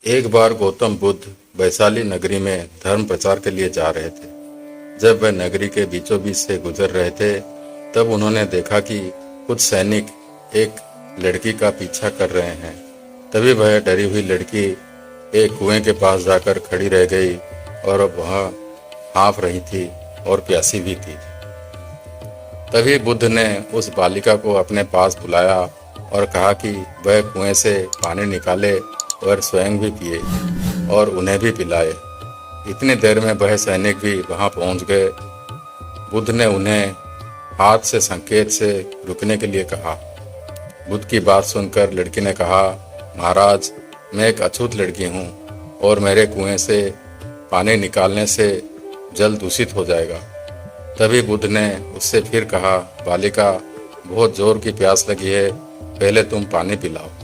एक बार गौतम बुद्ध वैशाली नगरी में धर्म प्रचार के लिए जा रहे थे। जब वह नगरी के बीचों बीच से गुजर रहे थे, तब उन्होंने देखा कि कुछ सैनिक एक लड़की का पीछा कर रहे हैं। तभी वह डरी हुई लड़की एक कुएं के पास जाकर खड़ी रह गई और वह हाँफ रही थी और प्यासी भी थी। तभी बुद्ध ने उस बालिका को अपने पास बुलाया और कहा कि वह कुएं से पानी निकाले और स्वयं भी पिए और उन्हें भी पिलाए। इतनी देर में वह सैनिक भी वहां पहुंच गए। बुद्ध ने उन्हें हाथ से संकेत से रुकने के लिए कहा। बुद्ध की बात सुनकर लड़की ने कहा, महाराज, मैं एक अछूत लड़की हूँ और मेरे कुएं से पानी निकालने से जल दूषित हो जाएगा। तभी बुद्ध ने उससे फिर कहा, बालिका, बहुत जोर की प्यास लगी है, पहले तुम पानी पिलाओ।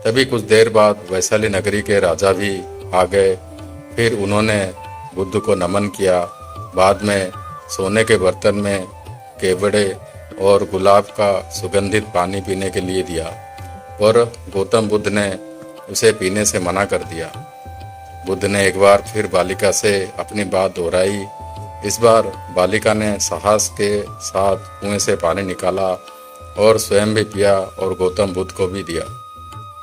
तभी कुछ देर बाद वैशाली नगरी के राजा भी आ गए। फिर उन्होंने बुद्ध को नमन किया। बाद में सोने के बर्तन में केवड़े और गुलाब का सुगंधित पानी पीने के लिए दिया, पर गौतम बुद्ध ने उसे पीने से मना कर दिया। बुद्ध ने एक बार फिर बालिका से अपनी बात दोहराई। इस बार बालिका ने साहस के साथ कुएं से पानी निकाला और स्वयं भी पिया और गौतम बुद्ध को भी दिया।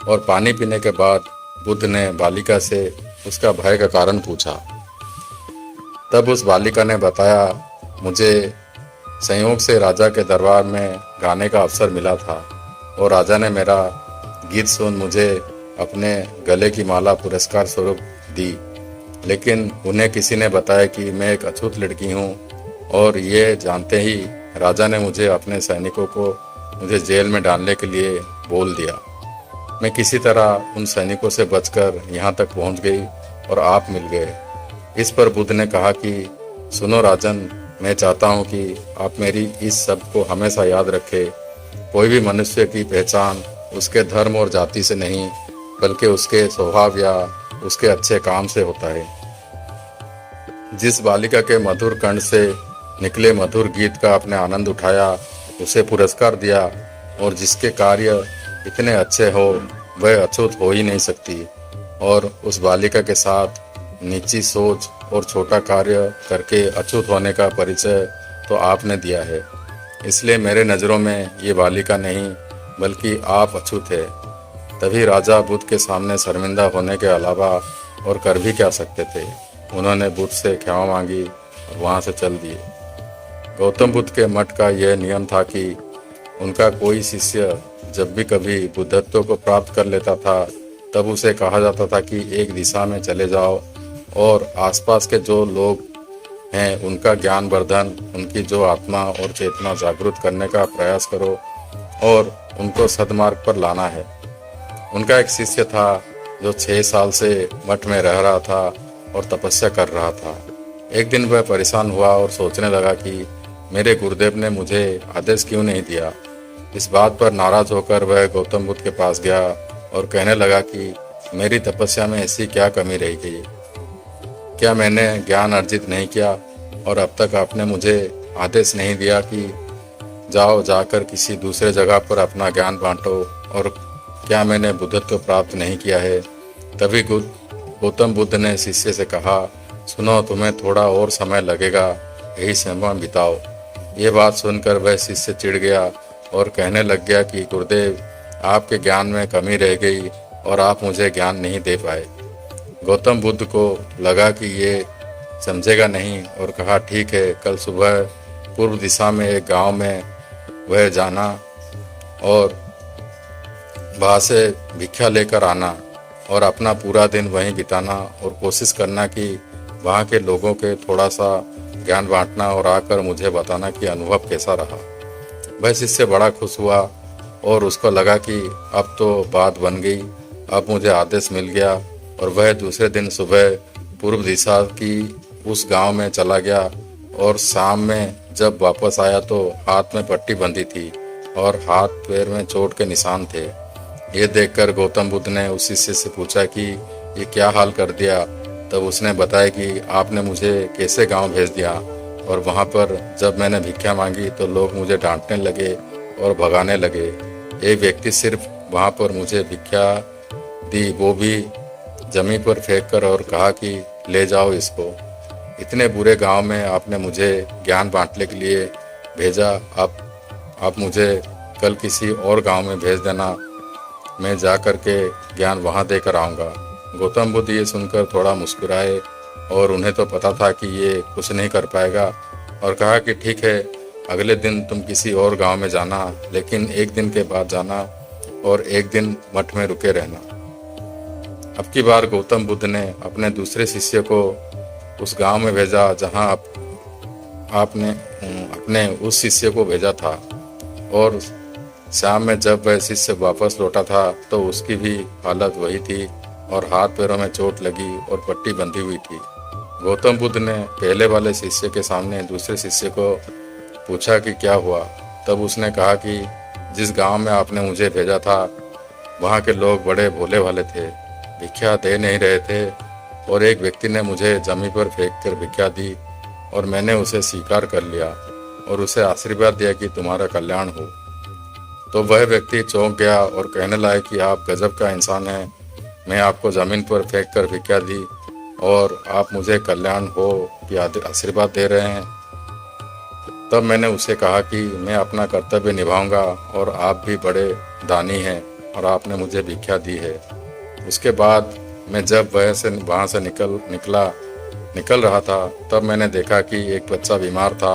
और पानी पीने के बाद बुद्ध ने बालिका से उसका भय का कारण पूछा। तब उस बालिका ने बताया, मुझे संयोग से राजा के दरबार में गाने का अवसर मिला था और राजा ने मेरा गीत सुन मुझे अपने गले की माला पुरस्कार स्वरूप दी। लेकिन उन्हें किसी ने बताया कि मैं एक अछूत लड़की हूँ और ये जानते ही राजा ने मुझे अपने सैनिकों को मुझे जेल में डालने के लिए बोल दिया। मैं किसी तरह उन सैनिकों से बचकर यहाँ तक पहुँच गई और आप मिल गए। इस पर बुद्ध ने कहा कि सुनो राजन, मैं चाहता हूँ कि आप मेरी इस सब को हमेशा याद रखें। कोई भी मनुष्य की पहचान उसके धर्म और जाति से नहीं, बल्कि उसके स्वभाव या उसके अच्छे काम से होता है। जिस बालिका के मधुर कंठ से निकले मधुर गीत का आपने आनंद उठाया, उसे पुरस्कार दिया, और जिसके कार्य इतने अच्छे हो वह अछूत हो ही नहीं सकती। और उस बालिका के साथ नीची सोच और छोटा कार्य करके अछूत होने का परिचय तो आपने दिया है। इसलिए मेरे नज़रों में ये बालिका नहीं बल्कि आप अछूत है। तभी राजा बुद्ध के सामने शर्मिंदा होने के अलावा और कर भी क्या सकते थे। उन्होंने बुद्ध से क्षमा मांगी और वहाँ से चल दिए। गौतम बुद्ध के मठ का यह नियम था कि उनका कोई शिष्य जब भी कभी बुद्धत्व को प्राप्त कर लेता था, तब उसे कहा जाता था कि एक दिशा में चले जाओ और आसपास के जो लोग हैं उनका ज्ञान वर्धन, उनकी जो आत्मा और चेतना जागृत करने का प्रयास करो और उनको सद्मार्ग पर लाना है। उनका एक शिष्य था जो 6 साल से मठ में रह रहा था और तपस्या कर रहा था। एक दिन वह परेशान हुआ और सोचने लगा कि मेरे गुरुदेव ने मुझे आदेश क्यों नहीं दिया। इस बात पर नाराज होकर वह गौतम बुद्ध के पास गया और कहने लगा कि मेरी तपस्या में ऐसी क्या कमी रह गई? क्या मैंने ज्ञान अर्जित नहीं किया और अब तक आपने मुझे आदेश नहीं दिया कि जाओ जाकर किसी दूसरे जगह पर अपना ज्ञान बांटो? और क्या मैंने बुद्धत्व प्राप्त नहीं किया है? तभी गौतम बुद्ध ने शिष्य से कहा, सुनो, तुम्हें थोड़ा और समय लगेगा, यही समय बिताओ। ये बात सुनकर वह शिष्य चिढ़ गया और कहने लग गया कि गुरुदेव, आपके ज्ञान में कमी रह गई और आप मुझे ज्ञान नहीं दे पाए। गौतम बुद्ध को लगा कि ये समझेगा नहीं और कहा, ठीक है, कल सुबह पूर्व दिशा में एक गांव में वह जाना और वहाँ से भिक्षा लेकर आना और अपना पूरा दिन वहीं बिताना और कोशिश करना कि वहाँ के लोगों के थोड़ा सा ज्ञान बांटना और आकर मुझे बताना कि अनुभव कैसा रहा। वह शिष्य बड़ा खुश हुआ और उसको लगा कि अब तो बात बन गई, अब मुझे आदेश मिल गया। और वह दूसरे दिन सुबह पूर्व दिशा की उस गांव में चला गया और शाम में जब वापस आया तो हाथ में पट्टी बंधी थी और हाथ पैर में चोट के निशान थे। ये देखकर गौतम बुद्ध ने उस शिष्य से पूछा कि ये क्या हाल कर दिया? तब उसने बताया कि आपने मुझे कैसे गांव भेज दिया और वहाँ पर जब मैंने भिक्षा मांगी तो लोग मुझे डांटने लगे और भगाने लगे। एक व्यक्ति सिर्फ वहाँ पर मुझे भिक्षा दी, वो भी जमीन पर फेंक कर और कहा कि ले जाओ इसको। इतने बुरे गांव में आपने मुझे ज्ञान बांटने के लिए भेजा, आप मुझे कल किसी और गांव में भेज देना, मैं जा कर के ज्ञान वहां देकर आऊँगा। गौतम बुद्ध ये सुनकर थोड़ा मुस्कुराए और उन्हें तो पता था कि ये कुछ नहीं कर पाएगा, और कहा कि ठीक है, अगले दिन तुम किसी और गांव में जाना, लेकिन एक दिन के बाद जाना और एक दिन मठ में रुके रहना। अब की बार गौतम बुद्ध ने अपने दूसरे शिष्य को उस गांव में भेजा जहां आपने अपने उस शिष्य को भेजा था, और शाम में जब वह शिष्य वापस लौटा था तो उसकी भी हालत वही थी और हाथ पैरों में चोट लगी और पट्टी बंधी हुई थी। गौतम बुद्ध ने पहले वाले शिष्य के सामने दूसरे शिष्य को पूछा कि क्या हुआ। तब उसने कहा कि जिस गांव में आपने मुझे भेजा था वहां के लोग बड़े भोले वाले थे, भिक्षा दे नहीं रहे थे, और एक व्यक्ति ने मुझे जमीन पर फेंक कर भिक्षा दी और मैंने उसे स्वीकार कर लिया और उसे आशीर्वाद दिया कि तुम्हारा कल्याण हो। तो वह व्यक्ति चौंक गया और कहने लगा कि आप गजब का इंसान हैं, मैं आपको ज़मीन पर फेंक कर भिक्षा दी और आप मुझे कल्याण हो कि आशीर्वाद दे रहे हैं। तब मैंने उसे कहा कि मैं अपना कर्तव्य निभाऊंगा और आप भी बड़े दानी हैं और आपने मुझे भिक्षा दी है। उसके बाद मैं जब वहाँ से निकल रहा था तब मैंने देखा कि एक बच्चा बीमार था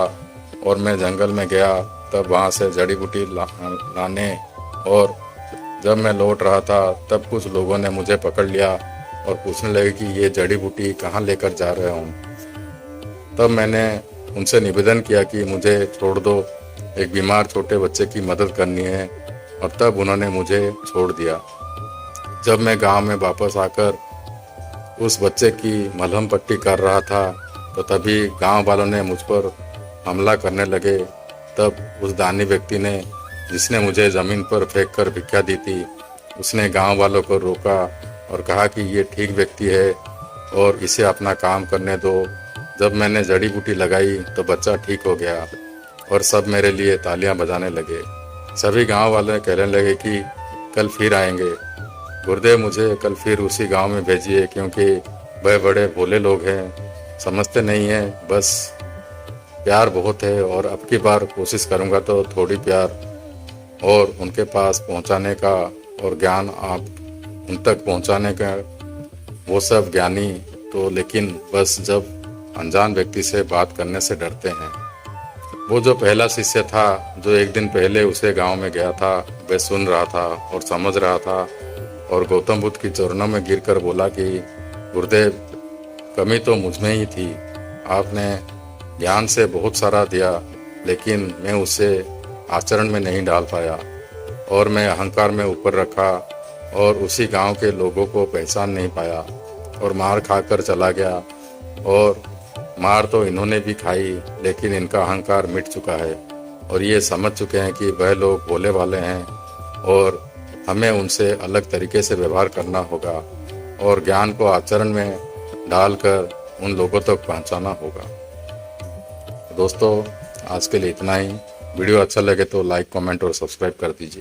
और मैं जंगल में गया तब वहाँ से जड़ी बूटी लाने, और जब मैं लौट रहा था तब कुछ लोगों ने मुझे पकड़ लिया और पूछने लगे कि ये जड़ी बूटी कहाँ लेकर जा रहे हूँ। तब मैंने उनसे निवेदन किया कि मुझे छोड़ दो, एक बीमार छोटे बच्चे की मदद करनी है, और तब उन्होंने मुझे छोड़ दिया। जब मैं गांव में वापस आकर उस बच्चे की मलहम पट्टी कर रहा था तो तभी गांव वालों ने मुझ पर हमला करने लगे। तब उस दानी व्यक्ति ने, जिसने मुझे ज़मीन पर फेंक कर भिक्षा दी थी, उसने गांव वालों को रोका और कहा कि ये ठीक व्यक्ति है और इसे अपना काम करने दो। जब मैंने जड़ी बूटी लगाई तो बच्चा ठीक हो गया और सब मेरे लिए तालियां बजाने लगे। सभी गांव वाले कहने लगे कि कल फिर आएंगे। गुरुदेव, मुझे कल फिर उसी गांव में भेजिए, क्योंकि वह बड़े भोले लोग हैं, समझते नहीं हैं, बस प्यार बहुत है, और अब की बार कोशिश करूंगा तो थोड़ी प्यार और उनके पास पहुंचाने का और ज्ञान आप उन तक पहुंचाने का। वो सब ज्ञानी तो लेकिन बस जब अनजान व्यक्ति से बात करने से डरते हैं। वो जो पहला शिष्य था जो एक दिन पहले उसे गांव में गया था, वह सुन रहा था और समझ रहा था और गौतम बुद्ध की चरणों में गिरकर बोला कि गुरुदेव, कमी तो मुझ में ही थी, आपने ज्ञान से बहुत सारा दिया लेकिन मैं उसे आचरण में नहीं डाल पाया और मैं अहंकार में ऊपर रखा और उसी गांव के लोगों को पहचान नहीं पाया और मार खाकर चला गया। और मार तो इन्होंने भी खाई लेकिन इनका अहंकार मिट चुका है और ये समझ चुके हैं कि वह लोग भोले वाले हैं और हमें उनसे अलग तरीके से व्यवहार करना होगा और ज्ञान को आचरण में डालकर उन लोगों तक पहुंचाना होगा। दोस्तों, आज के लिए इतना ही। वीडियो अच्छा लगे तो लाइक, कमेंट और सब्सक्राइब कर दीजिए।